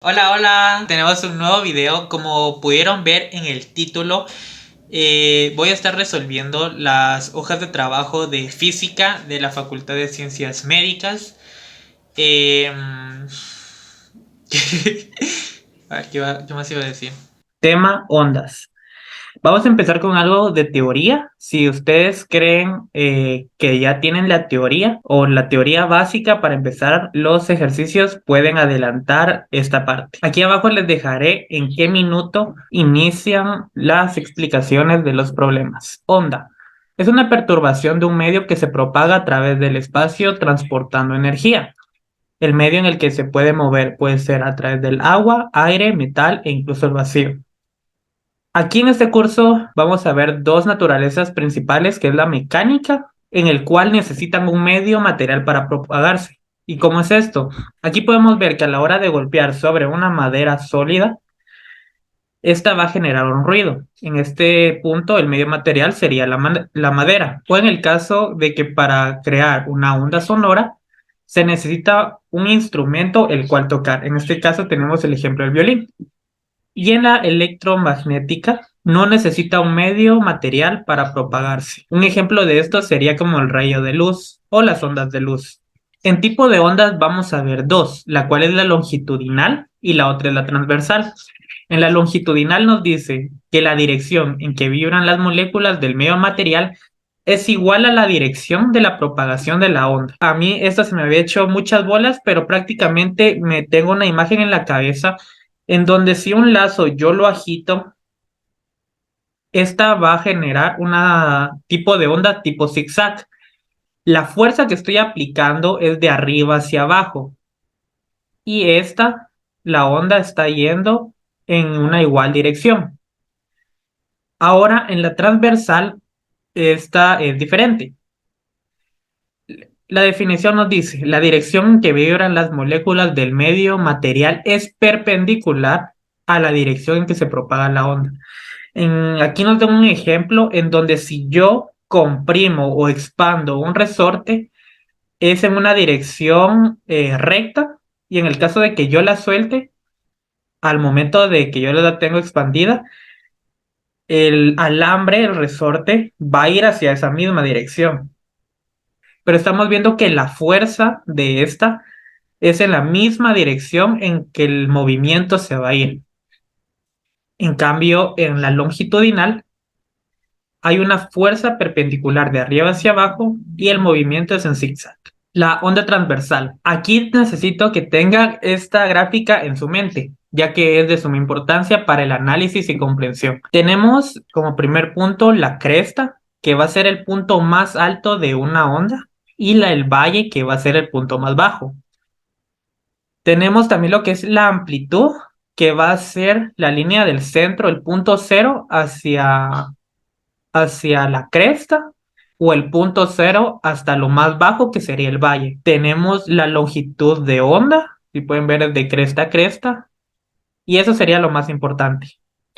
Hola, hola, tenemos un nuevo video. Como pudieron ver en el título, voy a estar resolviendo las hojas de trabajo de física de la Facultad de Ciencias Médicas. Eh, a ver, ¿qué más iba a decir? Tema ondas. Vamos a empezar con algo de teoría. Si ustedes creen que ya tienen la teoría o la teoría básica para empezar los ejercicios, pueden adelantar esta parte. Aquí abajo les dejaré en qué minuto inician las explicaciones de los problemas. Onda. Es una perturbación de un medio que se propaga a través del espacio transportando energía. El medio en el que se puede mover puede ser a través del agua, aire, metal e incluso el vacío. Aquí en este curso vamos a ver dos naturalezas principales, que es la mecánica, en el cual necesitan un medio material para propagarse. ¿Y cómo es esto? Aquí podemos ver que a la hora de golpear sobre una madera sólida, esta va a generar un ruido. En este punto, el medio material sería la madera. O en el caso de que para crear una onda sonora, se necesita un instrumento el cual tocar. En este caso tenemos el ejemplo del violín. Y en la electromagnética no necesita un medio material para propagarse. Un ejemplo de esto sería como el rayo de luz o las ondas de luz. En tipo de ondas vamos a ver dos, la cual es la longitudinal y la otra es la transversal. En la longitudinal nos dice que la dirección en que vibran las moléculas del medio material es igual a la dirección de la propagación de la onda. A mí esto se me había hecho muchas bolas, pero prácticamente me tengo una imagen en la cabeza en donde si un lazo yo lo agito, esta va a generar una tipo de onda tipo zigzag. La fuerza que estoy aplicando es de arriba hacia abajo y la onda está yendo en una igual dirección. Ahora en la transversal, esta es diferente. La definición nos dice, la dirección en que vibran las moléculas del medio material es perpendicular a la dirección en que se propaga la onda. Aquí nos da un ejemplo en donde si yo comprimo o expando un resorte, es en una dirección recta, y en el caso de que yo la suelte, al momento de que yo la tengo expandida, el alambre, el resorte, va a ir hacia esa misma dirección. Pero estamos viendo que la fuerza de esta es en la misma dirección en que el movimiento se va a ir. En cambio, en la longitudinal, hay una fuerza perpendicular de arriba hacia abajo y el movimiento es en zigzag. La onda transversal. Aquí necesito que tengan esta gráfica en su mente, ya que es de suma importancia para el análisis y comprensión. Tenemos como primer punto la cresta, que va a ser el punto más alto de una onda, y el valle, que va a ser el punto más bajo. Tenemos también lo que es la amplitud, que va a ser la línea del centro, el punto cero, hacia la cresta, o el punto cero hasta lo más bajo que sería el valle. Tenemos la longitud de onda, si pueden ver es de cresta a cresta, y eso sería lo más importante.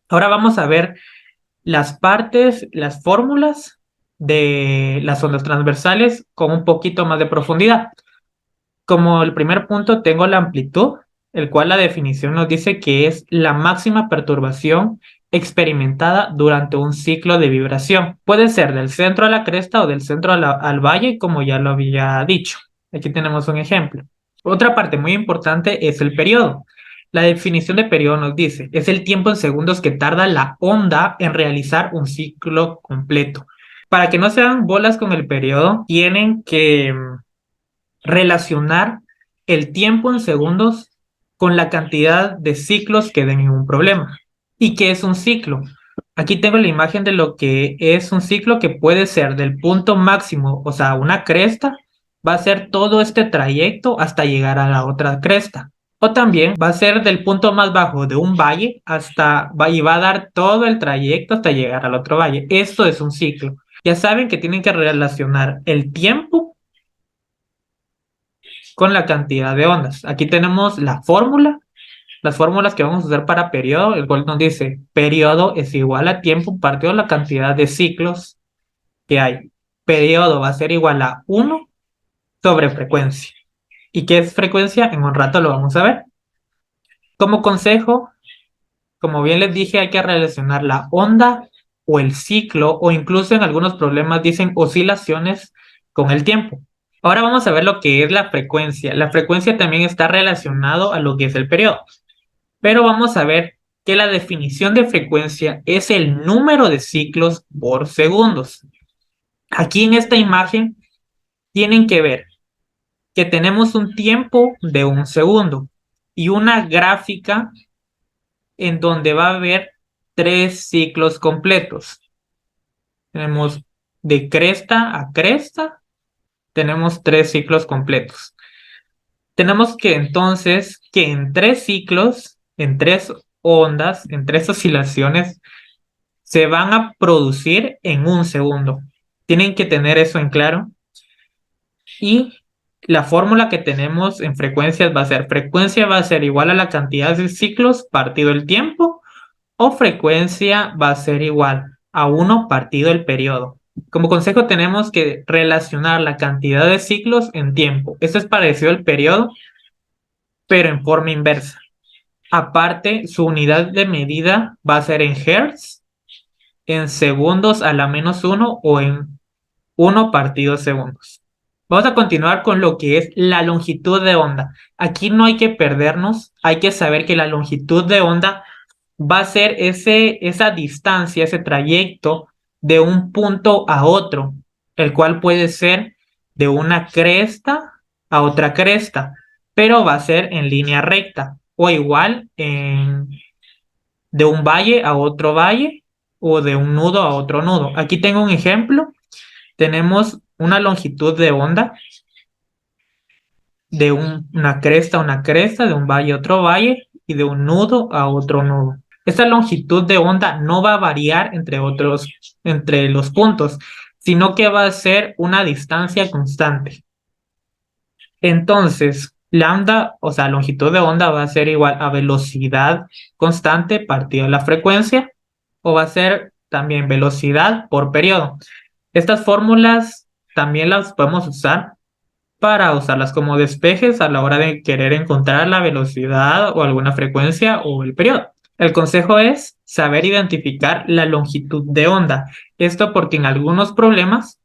Ahora vamos a ver las partes, las fórmulas de las ondas transversales con un poquito más de profundidad. Como el primer punto tengo la amplitud, el cual la definición nos dice que es la máxima perturbación experimentada durante un ciclo de vibración. Puede ser del centro a la cresta o del centro al valle, como ya lo había dicho. Aquí tenemos un ejemplo. Otra parte muy importante es el periodo. La definición de periodo nos dice, es el tiempo en segundos que tarda la onda en realizar un ciclo completo. Para que no sean bolas con el periodo, tienen que relacionar el tiempo en segundos con la cantidad de ciclos que den en un problema. ¿Y qué es un ciclo? Aquí tengo la imagen de lo que es un ciclo, que puede ser del punto máximo, o sea, una cresta, va a ser todo este trayecto hasta llegar a la otra cresta. O también va a ser del punto más bajo de un valle y va a dar todo el trayecto hasta llegar al otro valle. Esto es un ciclo. Ya saben que tienen que relacionar el tiempo con la cantidad de ondas. Aquí tenemos la fórmula, las fórmulas que vamos a usar para periodo, el cual nos dice periodo es igual a tiempo partido la cantidad de ciclos que hay. Periodo va a ser igual a uno sobre frecuencia. ¿Y qué es frecuencia? En un rato lo vamos a ver. Como consejo, como bien les dije, hay que relacionar la onda o el ciclo, o incluso en algunos problemas dicen oscilaciones, con el tiempo. Ahora vamos a ver lo que es la frecuencia. La frecuencia también está relacionado a lo que es el periodo, pero vamos a ver que la definición de frecuencia es el número de ciclos por segundos. Aquí en esta imagen tienen que ver que tenemos un tiempo de 1 segundo y una gráfica en donde va a haber 3 ciclos completos. Tenemos de cresta a cresta, tenemos 3 ciclos completos. Tenemos que entonces que en 3 ciclos, en 3 ondas, en 3 oscilaciones, se van a producir en 1 segundo. Tienen que tener eso en claro. Y la fórmula que tenemos en frecuencia va a ser igual a la cantidad de ciclos partido el tiempo, o frecuencia va a ser igual a 1 partido el periodo. Como consejo tenemos que relacionar la cantidad de ciclos en tiempo. Esto es parecido al periodo, pero en forma inversa. Aparte, su unidad de medida va a ser en hertz, en segundos a la -1 o en 1 partido segundos. Vamos a continuar con lo que es la longitud de onda. Aquí no hay que perdernos, hay que saber que la longitud de onda va a ser esa distancia, ese trayecto de un punto a otro, el cual puede ser de una cresta a otra cresta, pero va a ser en línea recta o igual de un valle a otro valle o de un nudo a otro nudo. Aquí tengo un ejemplo. Tenemos una longitud de onda de una cresta a una cresta, de un valle a otro valle y de un nudo a otro nudo. Esta longitud de onda no va a variar entre los puntos, sino que va a ser una distancia constante. Entonces, lambda, o sea, longitud de onda va a ser igual a velocidad constante partido la frecuencia, o va a ser también velocidad por periodo. Estas fórmulas también las podemos usar para usarlas como despejes a la hora de querer encontrar la velocidad o alguna frecuencia o el periodo. El consejo es saber identificar la longitud de onda. Esto porque en algunos problemas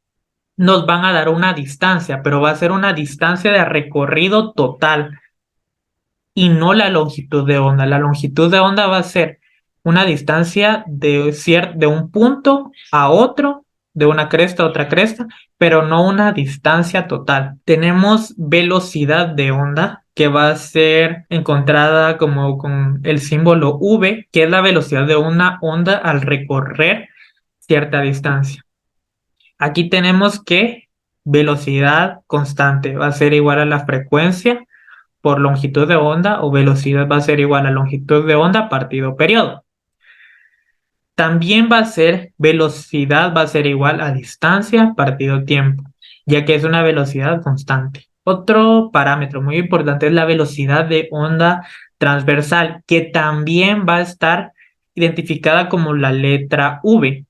nos van a dar una distancia, pero va a ser una distancia de recorrido total y no la longitud de onda. La longitud de onda va a ser una distancia de un punto a otro, de una cresta a otra cresta, pero no una distancia total. Tenemos velocidad de onda, que va a ser encontrada como con el símbolo V, que es la velocidad de una onda al recorrer cierta distancia. Aquí tenemos que velocidad constante va a ser igual a la frecuencia por longitud de onda, o velocidad va a ser igual a longitud de onda partido periodo. También va a ser velocidad va a ser igual a distancia partido tiempo, ya que es una velocidad constante. Otro parámetro muy importante es la velocidad de onda transversal, que también va a estar identificada como la letra V.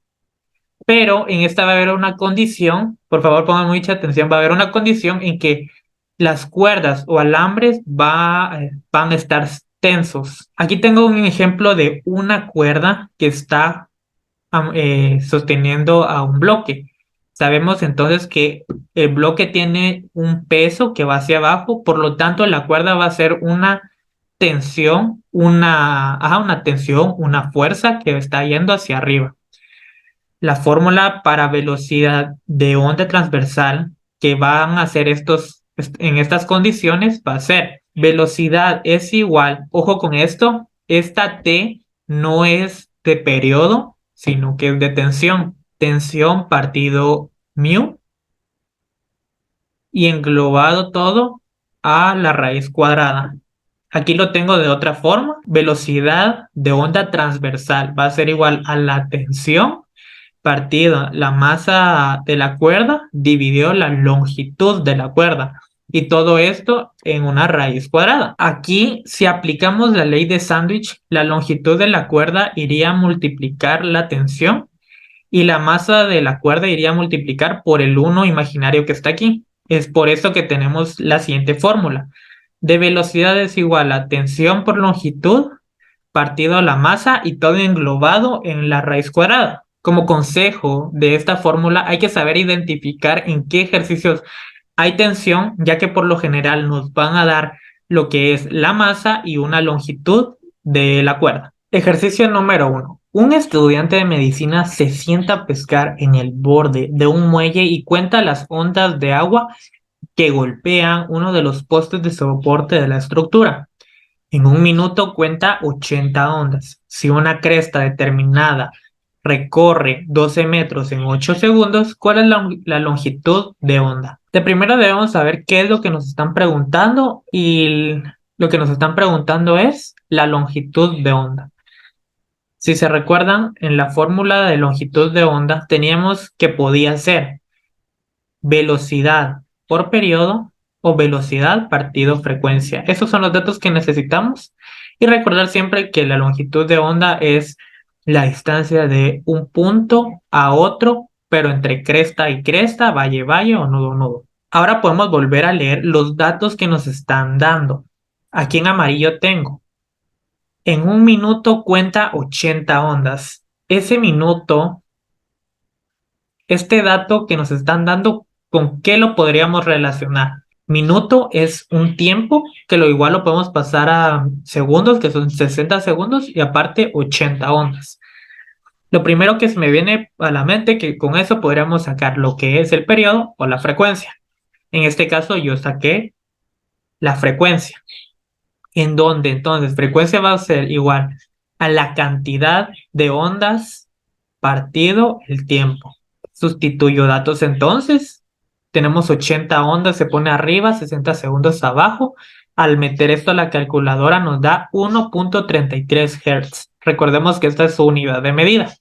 Pero en esta va a haber una condición, por favor pongan mucha atención, va a haber una condición en que las cuerdas o alambres van a estar tensos. Aquí tengo un ejemplo de una cuerda que está sosteniendo a un bloque. Sabemos entonces que el bloque tiene un peso que va hacia abajo, por lo tanto la cuerda va a ser una tensión, una tensión, una fuerza que está yendo hacia arriba. La fórmula para velocidad de onda transversal que van a hacer en estas condiciones va a ser velocidad es igual, ojo con esto, esta T no es de periodo, sino que es de tensión. Tensión partido mu y englobado todo a la raíz cuadrada. Aquí lo tengo de otra forma. Velocidad de onda transversal va a ser igual a la tensión partido la masa de la cuerda dividió la longitud de la cuerda, y todo esto en una raíz cuadrada. Aquí, si aplicamos la ley de sándwich, la longitud de la cuerda iría a multiplicar la tensión y la masa de la cuerda iría a multiplicar por el 1 imaginario que está aquí. Es por eso que tenemos la siguiente fórmula. de velocidad es igual a tensión por longitud partido la masa y todo englobado en la raíz cuadrada. Como consejo de esta fórmula, hay que saber identificar en qué ejercicios hay tensión, ya que por lo general nos van a dar lo que es la masa y una longitud de la cuerda. Ejercicio número 1. Un estudiante de medicina se sienta a pescar en el borde de un muelle y cuenta las ondas de agua que golpean uno de los postes de soporte de la estructura. En un minuto cuenta 80 ondas. Si una cresta determinada recorre 12 metros en 8 segundos, ¿cuál es la longitud de onda? De primero debemos saber qué es lo que nos están preguntando y lo que nos están preguntando es la longitud de onda. Si se recuerdan, en la fórmula de longitud de onda teníamos que podía ser velocidad por periodo o velocidad partido frecuencia. Esos son los datos que necesitamos y recordar siempre que la longitud de onda es la distancia de un punto a otro, pero entre cresta y cresta, valle, valle o nudo, nudo. Ahora podemos volver a leer los datos que nos están dando. Aquí en amarillo tengo. En un minuto cuenta 80 ondas. Ese minuto, este dato que nos están dando, ¿con qué lo podríamos relacionar? Minuto es un tiempo que lo igual lo podemos pasar a segundos, que son 60 segundos, y aparte 80 ondas. Lo primero que se me viene a la mente que con eso podríamos sacar lo que es el periodo o la frecuencia. En este caso yo saqué la frecuencia, en donde entonces frecuencia va a ser igual a la cantidad de ondas partido el tiempo. Sustituyo datos entonces. Tenemos 80 ondas, se pone arriba, 60 segundos abajo. Al meter esto a la calculadora nos da 1.33 Hz. Recordemos que esta es su unidad de medida.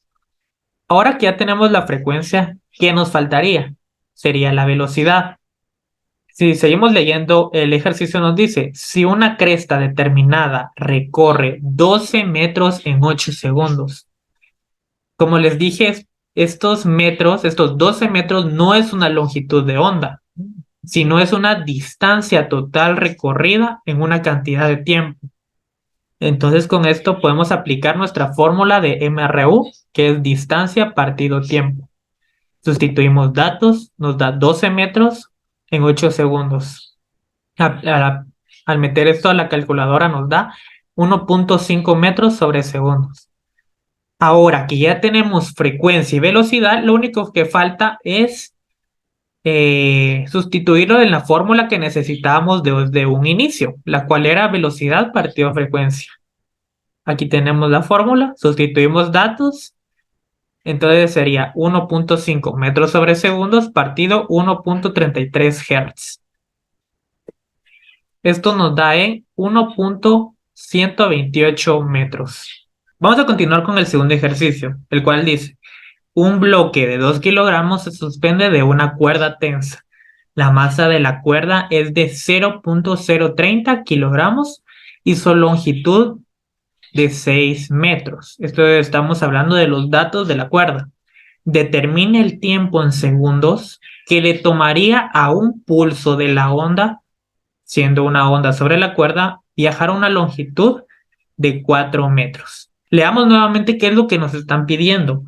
Ahora que ya tenemos la frecuencia, ¿qué nos faltaría? Sería la velocidad. Si seguimos leyendo, el ejercicio nos dice, si una cresta determinada recorre 12 metros en 8 segundos, como les dije, estos metros, estos 12 metros no es una longitud de onda, sino es una distancia total recorrida en una cantidad de tiempo. Entonces con esto podemos aplicar nuestra fórmula de MRU, que es distancia partido tiempo. Sustituimos datos, nos da 12 metros en 8 segundos. Al meter esto a la calculadora nos da 1.5 metros sobre segundos. Ahora que ya tenemos frecuencia y velocidad, lo único que falta es sustituirlo en la fórmula que necesitábamos desde un inicio, la cual era velocidad partido frecuencia. Aquí tenemos la fórmula, sustituimos datos, entonces sería 1.5 metros sobre segundos partido 1.33 Hz. Esto nos da en 1.128 metros. Vamos a continuar con el segundo ejercicio, el cual dice, un bloque de 2 kilogramos se suspende de una cuerda tensa. La masa de la cuerda es de 0.030 kilogramos y su longitud de 6 metros. Esto estamos hablando de los datos de la cuerda. Determine el tiempo en segundos que le tomaría a un pulso de la onda, siendo una onda sobre la cuerda, viajar a una longitud de 4 metros. Leamos nuevamente qué es lo que nos están pidiendo.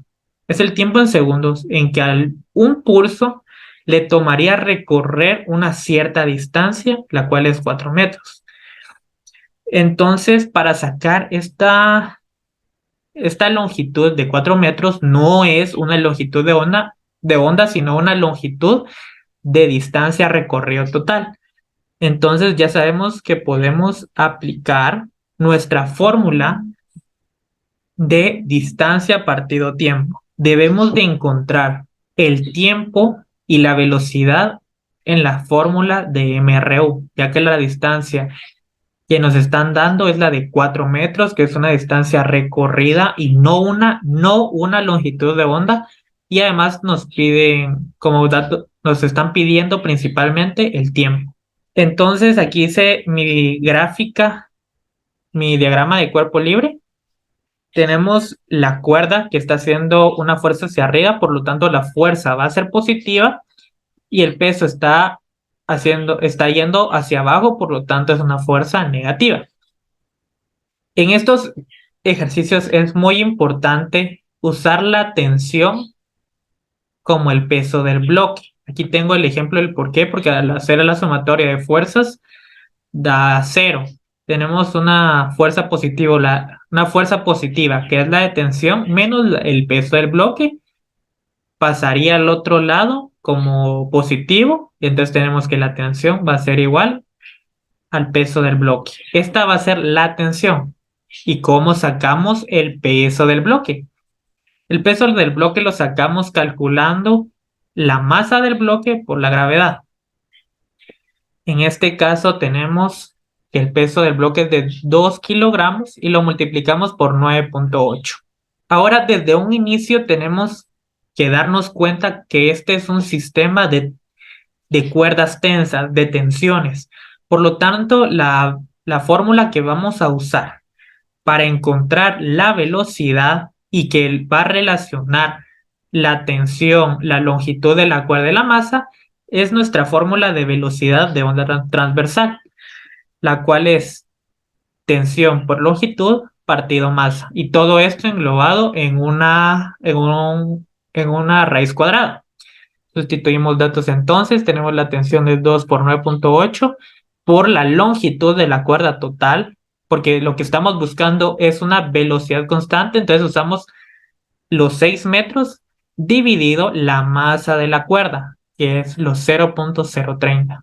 Es el tiempo en segundos en que a un pulso le tomaría recorrer una cierta distancia, la cual es 4 metros. Entonces, para sacar esta longitud de 4 metros, no es una longitud de onda, sino una longitud de distancia recorrido total. Entonces, ya sabemos que podemos aplicar nuestra fórmula de distancia partido tiempo. Debemos de encontrar el tiempo y la velocidad en la fórmula de MRU, ya que la distancia que nos están dando es la de 4 metros, que es una distancia recorrida y no una longitud de onda. Y además nos piden como dato, nos están pidiendo principalmente el tiempo. Entonces aquí hice mi gráfica, mi diagrama de cuerpo libre. Tenemos la cuerda que está haciendo una fuerza hacia arriba, por lo tanto la fuerza va a ser positiva y el peso está está yendo hacia abajo, por lo tanto es una fuerza negativa. En estos ejercicios es muy importante usar la tensión como el peso del bloque. Aquí tengo el ejemplo del por qué, porque al hacer la sumatoria de fuerzas da cero. Tenemos una fuerza positiva, una fuerza positiva, que es la de tensión, menos el peso del bloque, pasaría al otro lado como positivo, y entonces tenemos que la tensión va a ser igual al peso del bloque. Esta va a ser la tensión. ¿Y cómo sacamos el peso del bloque? El peso del bloque lo sacamos calculando la masa del bloque por la gravedad. En este caso tenemos que el peso del bloque es de 2 kilogramos y lo multiplicamos por 9.8. Ahora, desde un inicio tenemos que darnos cuenta que este es un sistema de cuerdas tensas, de tensiones. Por lo tanto, la fórmula que vamos a usar para encontrar la velocidad y que va a relacionar la tensión, la longitud de la cuerda y la masa, es nuestra fórmula de velocidad de onda transversal, la cual es tensión por longitud partido masa. Y todo esto englobado en una raíz cuadrada. Sustituimos datos entonces, tenemos la tensión de 2 por 9.8 por la longitud de la cuerda total, porque lo que estamos buscando es una velocidad constante, entonces usamos los 6 metros dividido la masa de la cuerda, que es los 0.030.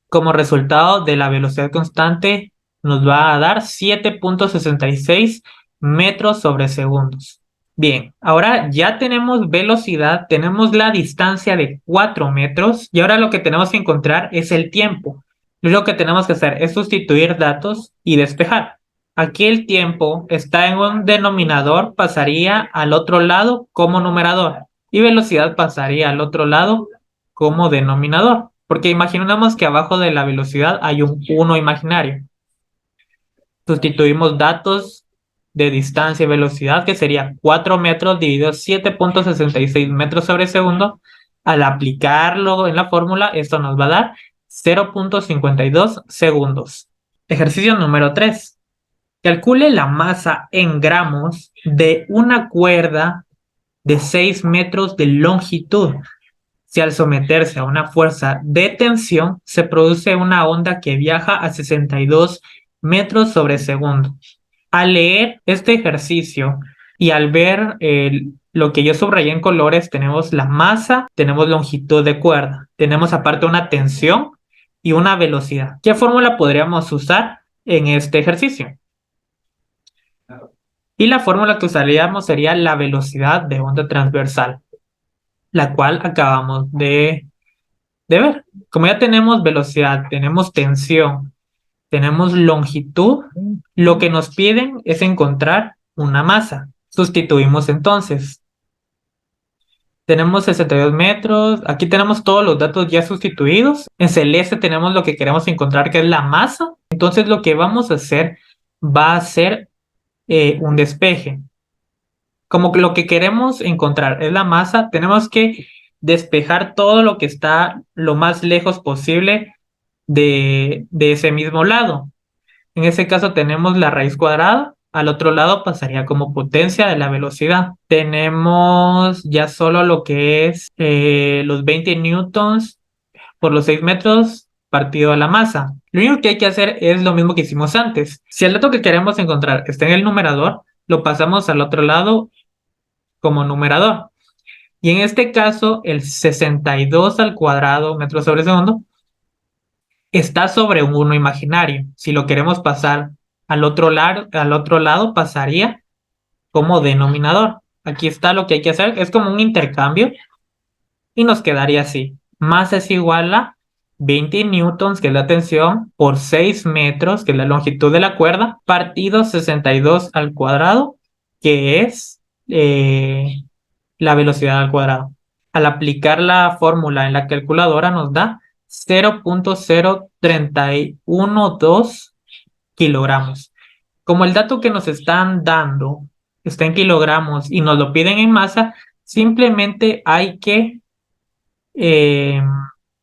Como resultado de la velocidad constante, nos va a dar 7.66 metros sobre segundos. Bien, ahora ya tenemos velocidad, tenemos la distancia de 4 metros y ahora lo que tenemos que encontrar es el tiempo. Lo que tenemos que hacer es sustituir datos y despejar. Aquí el tiempo está en un denominador, pasaría al otro lado como numerador y velocidad pasaría al otro lado como denominador, porque imaginamos que abajo de la velocidad hay un 1 imaginario. Sustituimos datos de distancia y velocidad, que sería 4 metros dividido 7.66 metros sobre segundo. Al aplicarlo en la fórmula, esto nos va a dar 0.52 segundos. Ejercicio número 3. Calcule la masa en gramos de una cuerda de 6 metros de longitud. Si al someterse a una fuerza de tensión se produce una onda que viaja a 62 metros sobre segundo. Al leer este ejercicio y al ver lo que yo subrayé en colores, tenemos la masa, tenemos longitud de cuerda, tenemos aparte una tensión y una velocidad. ¿Qué fórmula podríamos usar en este ejercicio? Y la fórmula que usaríamos sería la velocidad de onda transversal, la cual acabamos de ver. Como ya tenemos velocidad, tenemos tensión, tenemos longitud, lo que nos piden es encontrar una masa. Sustituimos entonces. Tenemos 62 metros, aquí tenemos todos los datos ya sustituidos. En celeste tenemos lo que queremos encontrar, que es la masa. Entonces lo que vamos a hacer va a ser un despeje. Como que lo que queremos encontrar es la masa, tenemos que despejar todo lo que está lo más lejos posible de ese mismo lado. En ese caso tenemos la raíz cuadrada, al otro lado pasaría como potencia de la velocidad. Tenemos ya solo lo que es los 20 newtons por los 6 metros partido a la masa. Lo único que hay que hacer es lo mismo que hicimos antes. Si el dato que queremos encontrar está en el numerador, lo pasamos al otro lado como numerador. Y en este caso, el 62 al cuadrado metros sobre segundo está sobre un 1 imaginario. Si lo queremos pasar al otro lado pasaría como denominador. Aquí está lo que hay que hacer. Es como un intercambio y nos quedaría así. Masa es igual a 20 newtons, que es la tensión, por 6 metros, que es la longitud de la cuerda, partido 62 al cuadrado, que es la velocidad al cuadrado. Al aplicar la fórmula en la calculadora nos da 0.0312 kilogramos. Como el dato que nos están dando está en kilogramos y nos lo piden en masa, simplemente hay que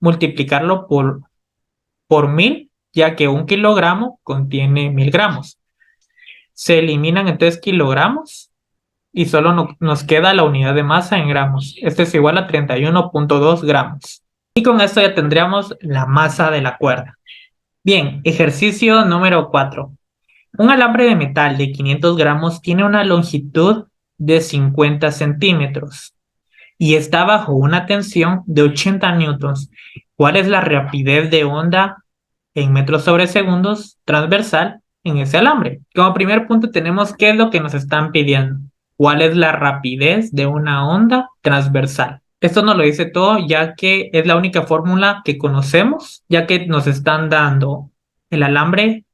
multiplicarlo por 1000, ya que 1 kilogramo contiene 1000 gramos. Se eliminan entonces kilogramos y solo nos queda la unidad de masa en gramos. Esto es igual a 31.2 gramos. Y con esto ya tendríamos la masa de la cuerda. Bien, ejercicio número 4. Un alambre de metal de 500 gramos tiene una longitud de 50 centímetros y está bajo una tensión de 80 newtons. ¿Cuál es la rapidez de onda en metros sobre segundos transversal en ese alambre? Como primer punto tenemos qué es lo que nos están pidiendo. ¿Cuál es la rapidez de una onda transversal? Esto nos lo dice todo, ya que es la única fórmula que conocemos, ya que nos están dando el alambre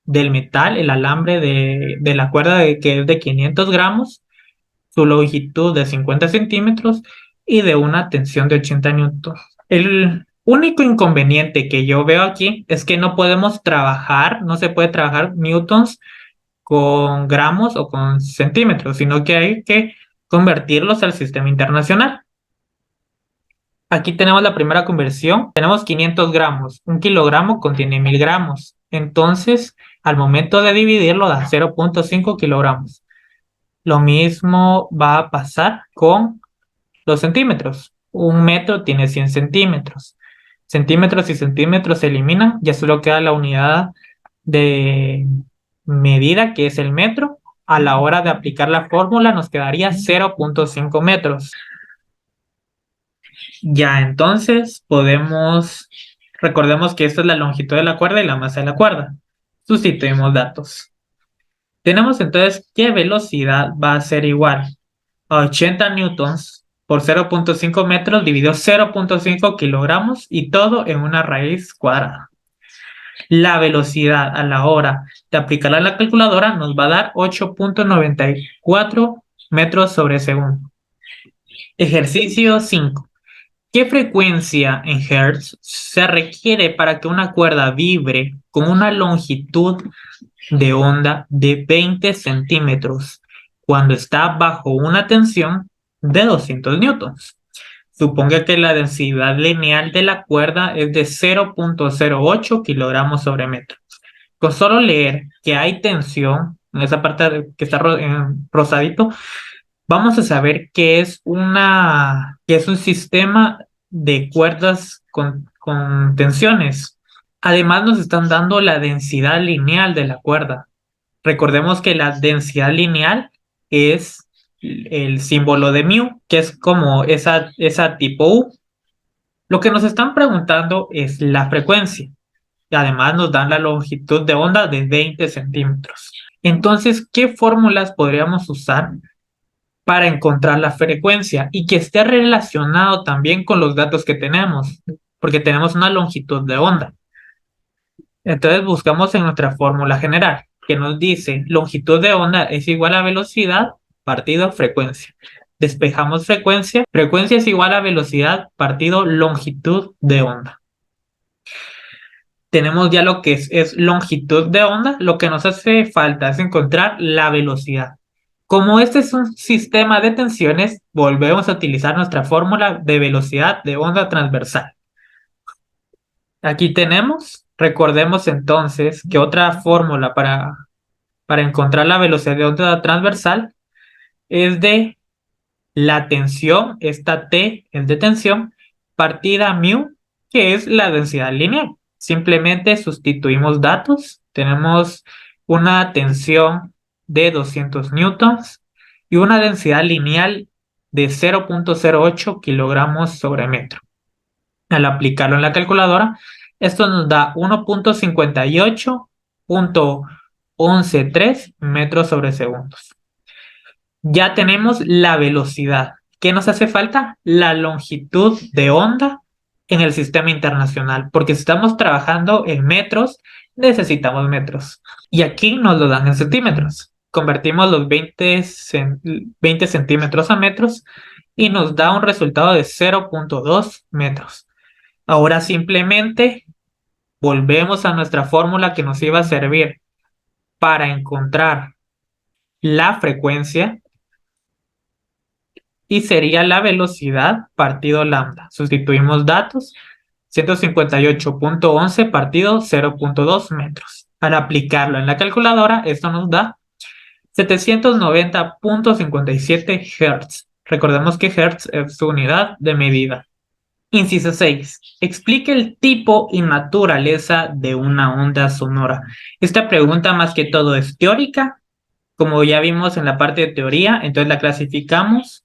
del metal, el alambre de la cuerda que es de 500 gramos, su longitud de 50 centímetros y de una tensión de 80 newtons. El único inconveniente que yo veo aquí es que no podemos trabajar, no se puede trabajar newtons con gramos o con centímetros, sino que hay que convertirlos al sistema internacional. Aquí tenemos la primera conversión. Tenemos 500 gramos. 1 kilogramo contiene 1000 gramos. Entonces, al momento de dividirlo da 0.5 kilogramos. Lo mismo va a pasar con los centímetros. 1 metro tiene 100 centímetros. Centímetros y centímetros se eliminan. Ya solo queda la unidad de medida, que es el metro. A la hora de aplicar la fórmula nos quedaría 0.5 metros. Ya, entonces recordemos que esta es la longitud de la cuerda y la masa de la cuerda. Sustituimos datos. Tenemos entonces que velocidad va a ser igual a 80 newtons por 0.5 metros dividido 0.5 kilogramos y todo en una raíz cuadrada. La velocidad a la hora de aplicarla a la calculadora nos va a dar 8.94 metros sobre segundo. Ejercicio 5. ¿Qué frecuencia en Hertz se requiere para que una cuerda vibre con una longitud de onda de 20 centímetros cuando está bajo una tensión de 200 newtons? Suponga que la densidad lineal de la cuerda es de 0.08 kilogramos sobre metro. Con solo leer que hay tensión, en esa parte que está en rosadito, vamos a saber que es un sistema de cuerdas con tensiones. Además, nos están dando la densidad lineal de la cuerda. Recordemos que la densidad lineal es el símbolo de mu, que es como esa tipo U. Lo que nos están preguntando es la frecuencia. Y además nos dan la longitud de onda de 20 centímetros. Entonces, ¿qué fórmulas podríamos usar para encontrar la frecuencia y que esté relacionado también con los datos que tenemos? Porque tenemos una longitud de onda. Entonces buscamos en nuestra fórmula general, que nos dice longitud de onda es igual a velocidad partido frecuencia. Despejamos frecuencia. Frecuencia es igual a velocidad partido longitud de onda. Tenemos ya lo que es longitud de onda. Lo que nos hace falta es encontrar la velocidad. Como este es un sistema de tensiones, volvemos a utilizar nuestra fórmula de velocidad de onda transversal. Aquí tenemos, recordemos entonces que otra fórmula para encontrar la velocidad de onda transversal es de la tensión, esta T es de tensión, partida mu, que es la densidad lineal. Simplemente sustituimos datos, tenemos una tensión de 200 newtons y una densidad lineal de 0.08 kilogramos sobre metro. Al aplicarlo en la calculadora, esto nos da 1.58.113 metros sobre segundos. Ya tenemos la velocidad. ¿Qué nos hace falta? La longitud de onda en el sistema internacional, porque si estamos trabajando en metros, necesitamos metros. Y aquí nos lo dan en centímetros. Convertimos los 20 centímetros a metros y nos da un resultado de 0.2 metros. Ahora simplemente volvemos a nuestra fórmula que nos iba a servir para encontrar la frecuencia y sería la velocidad partido lambda. Sustituimos datos, 158.11 partido 0.2 metros. Al aplicarlo en la calculadora, esto nos da 790.57 Hz. Recordemos que Hz es su unidad de medida. Inciso 6. Explique el tipo y naturaleza de una onda sonora. Esta pregunta más que todo es teórica, como ya vimos en la parte de teoría, entonces la clasificamos.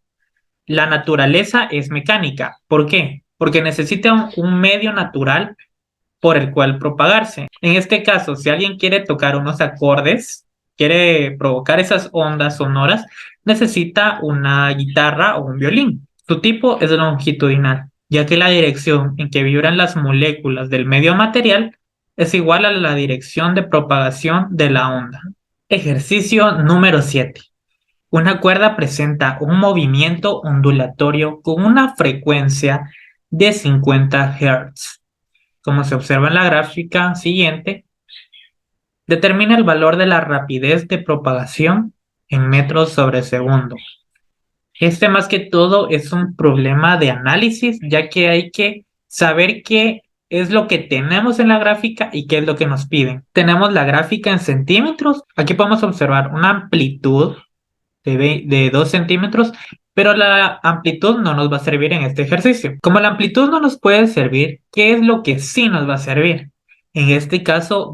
La naturaleza es mecánica. ¿Por qué? Porque necesita un medio natural por el cual propagarse. En este caso, si alguien quiere tocar unos acordes, quiere provocar esas ondas sonoras, necesita una guitarra o un violín. Su tipo es longitudinal, ya que la dirección en que vibran las moléculas del medio material es igual a la dirección de propagación de la onda. Ejercicio número 7. Una cuerda presenta un movimiento ondulatorio con una frecuencia de 50 Hz. Como se observa en la gráfica siguiente, determina el valor de la rapidez de propagación en metros sobre segundo. Este más que todo es un problema de análisis, ya que hay que saber qué es lo que tenemos en la gráfica y qué es lo que nos piden. Tenemos la gráfica en centímetros. Aquí podemos observar una amplitud de 2 centímetros, pero la amplitud no nos va a servir en este ejercicio. Como la amplitud no nos puede servir, ¿qué es lo que sí nos va a servir? En este caso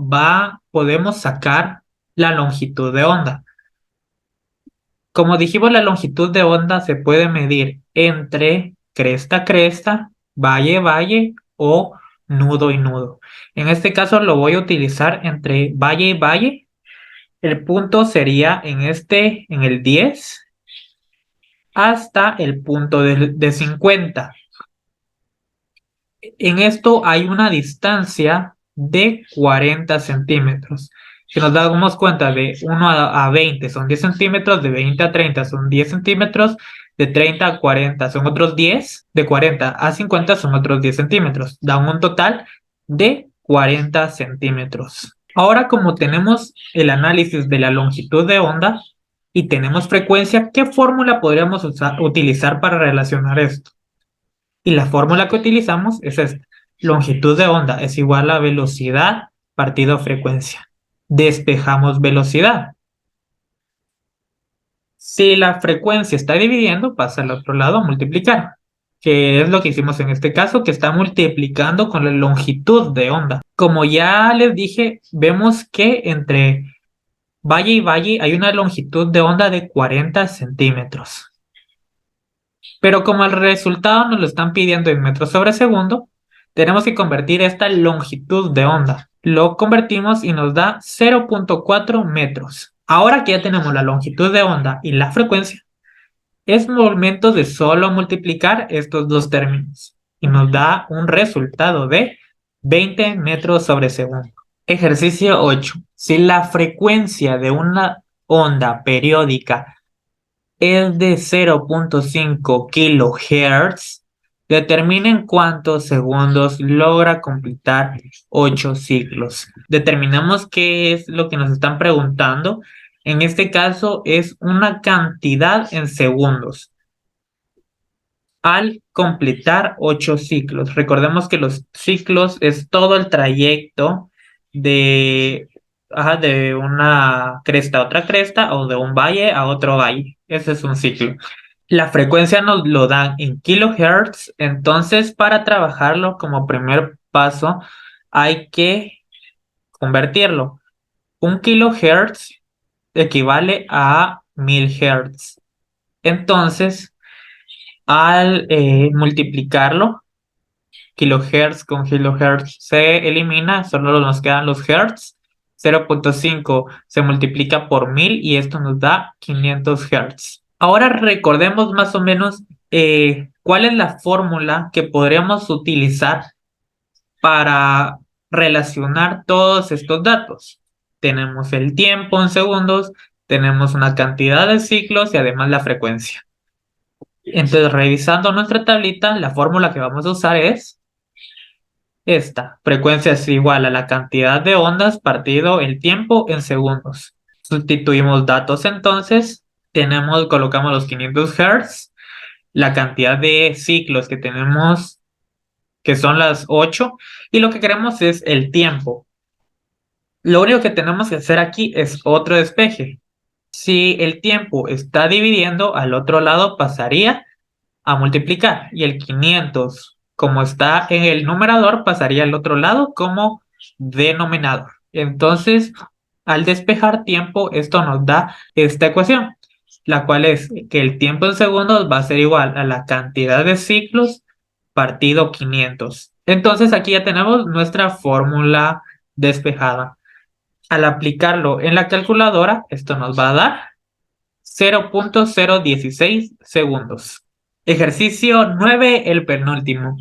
podemos sacar la longitud de onda. Como dijimos, la longitud de onda se puede medir entre cresta a cresta, valle a valle o nudo y nudo. En este caso lo voy a utilizar entre valle y valle. El punto sería en el 10 hasta el punto de 50. En esto hay una distancia de 40 centímetros. Si nos damos cuenta, de 1 a 20 son 10 centímetros, de 20 a 30 son 10 centímetros, de 30 a 40 son otros 10, de 40 a 50 son otros 10 centímetros. Da un total de 40 centímetros. Ahora, como tenemos el análisis de la longitud de onda y tenemos frecuencia, ¿qué fórmula podríamos utilizar para relacionar esto? Y la fórmula que utilizamos es esta. Longitud de onda es igual a velocidad partido frecuencia. Despejamos velocidad. Si la frecuencia está dividiendo, pasa al otro lado a multiplicar, que es lo que hicimos en este caso, que está multiplicando con la longitud de onda. Como ya les dije, vemos que entre valle y valle hay una longitud de onda de 40 centímetros. Pero como el resultado nos lo están pidiendo en metros sobre segundo, tenemos que convertir esta longitud de onda. Lo convertimos y nos da 0.4 metros. Ahora que ya tenemos la longitud de onda y la frecuencia, es momento de solo multiplicar estos dos términos y nos da un resultado de 20 metros sobre segundo. Ejercicio 8. Si la frecuencia de una onda periódica es de 0.5 kHz, determinen cuántos segundos logra completar 8 ciclos. Determinamos qué es lo que nos están preguntando. En este caso es una cantidad en segundos al completar 8 ciclos. Recordemos que los ciclos es todo el trayecto de, de una cresta a otra cresta o de un valle a otro valle. Ese es un ciclo. La frecuencia nos lo dan en kilohertz, entonces para trabajarlo como primer paso hay que convertirlo. Un kilohertz equivale a 1000 hertz. Entonces, al multiplicarlo, kilohertz con kilohertz se elimina, solo nos quedan los hertz. 0.5 se multiplica por 1000 y esto nos da 500 hertz. Ahora recordemos más o menos cuál es la fórmula que podríamos utilizar para relacionar todos estos datos. Tenemos el tiempo en segundos, tenemos una cantidad de ciclos y además la frecuencia. Entonces, revisando nuestra tablita, la fórmula que vamos a usar es esta. Frecuencia es igual a la cantidad de ondas partido el tiempo en segundos. Sustituimos datos entonces. Colocamos los 500 Hz, la cantidad de ciclos que tenemos que son las 8, y lo que queremos es el tiempo. Lo único que tenemos que hacer aquí es otro despeje. Si el tiempo está dividiendo, al otro lado pasaría a multiplicar, y el 500, como está en el numerador, pasaría al otro lado como denominador. Entonces, al despejar tiempo, esto nos da esta ecuación, la cual es que el tiempo en segundos va a ser igual a la cantidad de ciclos partido 500. Entonces, aquí ya tenemos nuestra fórmula despejada. Al aplicarlo en la calculadora, esto nos va a dar 0.016 segundos. Ejercicio 9, el penúltimo.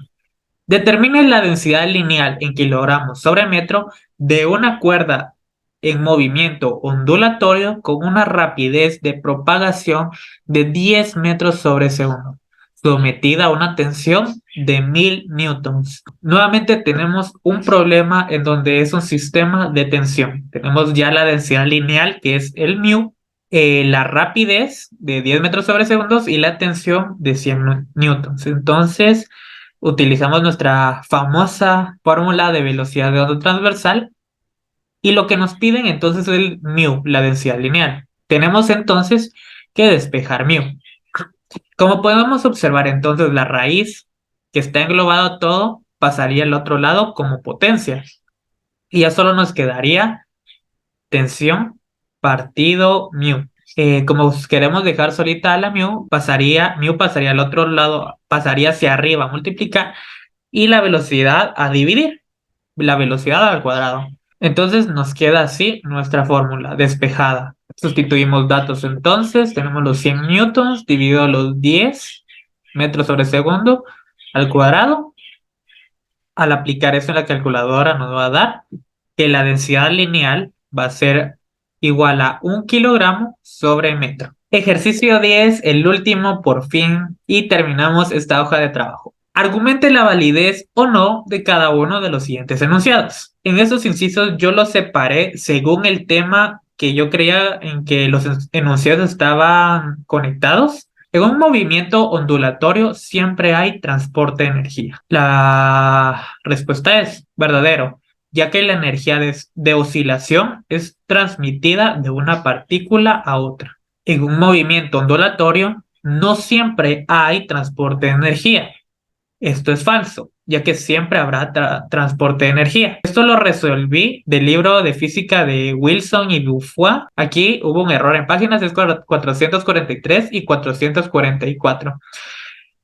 Determine la densidad lineal en kilogramos sobre metro de una cuerda en movimiento ondulatorio con una rapidez de propagación de 10 metros sobre segundo, sometida a una tensión de 1000 newtons. Nuevamente tenemos un problema en donde es un sistema de tensión. Tenemos ya la densidad lineal, que es el mu, la rapidez de 10 metros sobre segundos y la tensión de 100 newtons. Entonces, utilizamos nuestra famosa fórmula de velocidad de onda transversal y lo que nos piden entonces es el mu, la densidad lineal. Tenemos entonces que despejar mu. Como podemos observar entonces, la raíz que está englobado todo pasaría al otro lado como potencia y ya solo nos quedaría tensión partido mu. Como queremos dejar solita la mu pasaría al otro lado, pasaría hacia arriba a multiplicar y la velocidad a dividir, la velocidad al cuadrado. Entonces nos queda así nuestra fórmula despejada. Sustituimos datos entonces, tenemos los 100 newtons dividido los 10 metros sobre segundo al cuadrado. Al aplicar eso en la calculadora nos va a dar que la densidad lineal va a ser igual a 1 kilogramo sobre metro. Ejercicio 10, el último por fin, y terminamos esta hoja de trabajo. Argumente la validez o no de cada uno de los siguientes enunciados. En esos incisos yo los separé según el tema que yo creía en que los enunciados estaban conectados. En un movimiento ondulatorio siempre hay transporte de energía. La respuesta es verdadero, ya que la energía de oscilación es transmitida de una partícula a otra. En un movimiento ondulatorio no siempre hay transporte de energía. Esto es falso, ya que siempre habrá transporte de energía. Esto lo resolví del libro de física de Wilson y Dufoy. Aquí hubo un error en páginas, es 443 y 444.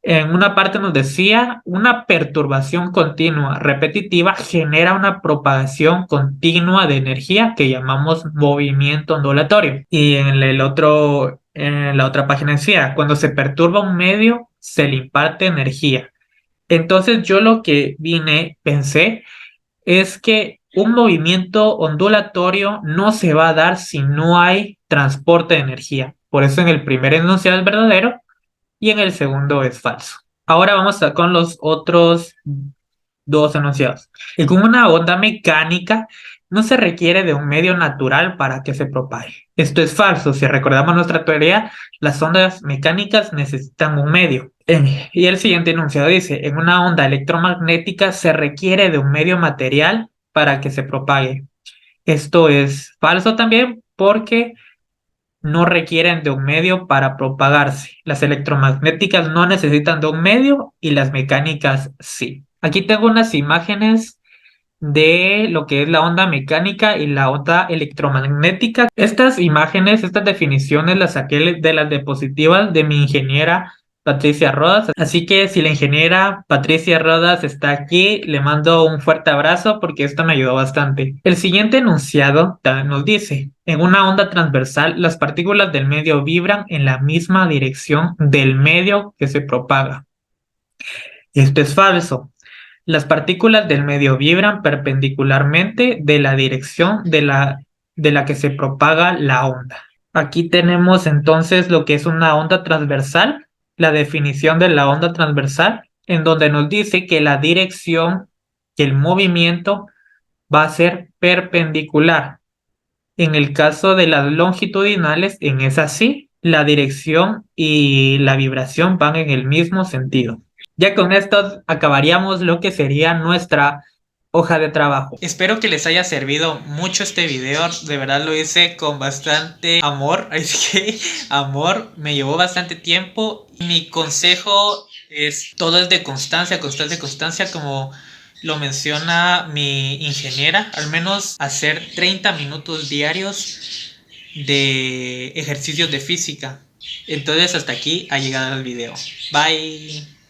En una parte nos decía, una perturbación continua repetitiva genera una propagación continua de energía que llamamos movimiento ondulatorio. Y en la otra página decía, cuando se perturba un medio, se le imparte energía. Entonces yo lo que pensé, es que un movimiento ondulatorio no se va a dar si no hay transporte de energía. Por eso en el primer enunciado es verdadero y en el segundo es falso. Ahora vamos con los otros dos enunciados. Y con una onda mecánica no se requiere de un medio natural para que se propague. Esto es falso. Si recordamos nuestra teoría, las ondas mecánicas necesitan un medio. Y el siguiente enunciado dice, en una onda electromagnética se requiere de un medio material para que se propague. Esto es falso también porque no requieren de un medio para propagarse. Las electromagnéticas no necesitan de un medio y las mecánicas sí. Aquí tengo unas imágenes de lo que es la onda mecánica y la onda electromagnética. Estas imágenes, estas definiciones las saqué de las diapositivas de mi ingeniera Patricia Rodas. Así que si la ingeniera Patricia Rodas está aquí, le mando un fuerte abrazo porque esto me ayudó bastante. El siguiente enunciado nos dice, en una onda transversal, las partículas del medio vibran en la misma dirección del medio que se propaga. Esto es falso. Las partículas del medio vibran perpendicularmente de la dirección de la que se propaga la onda. Aquí tenemos entonces lo que es una onda transversal, la definición de la onda transversal, en donde nos dice que la dirección, que el movimiento va a ser perpendicular. En el caso de las longitudinales, en esa sí, la dirección y la vibración van en el mismo sentido. Ya con esto acabaríamos lo que sería nuestra hoja de trabajo. Espero que les haya servido mucho este video. De verdad lo hice con bastante amor. Es que amor, me llevó bastante tiempo. Mi consejo es: todo es de constancia, constancia, constancia, como lo menciona mi ingeniera. Al menos hacer 30 minutos diarios de ejercicios de física. Entonces hasta aquí ha llegado el video. Bye.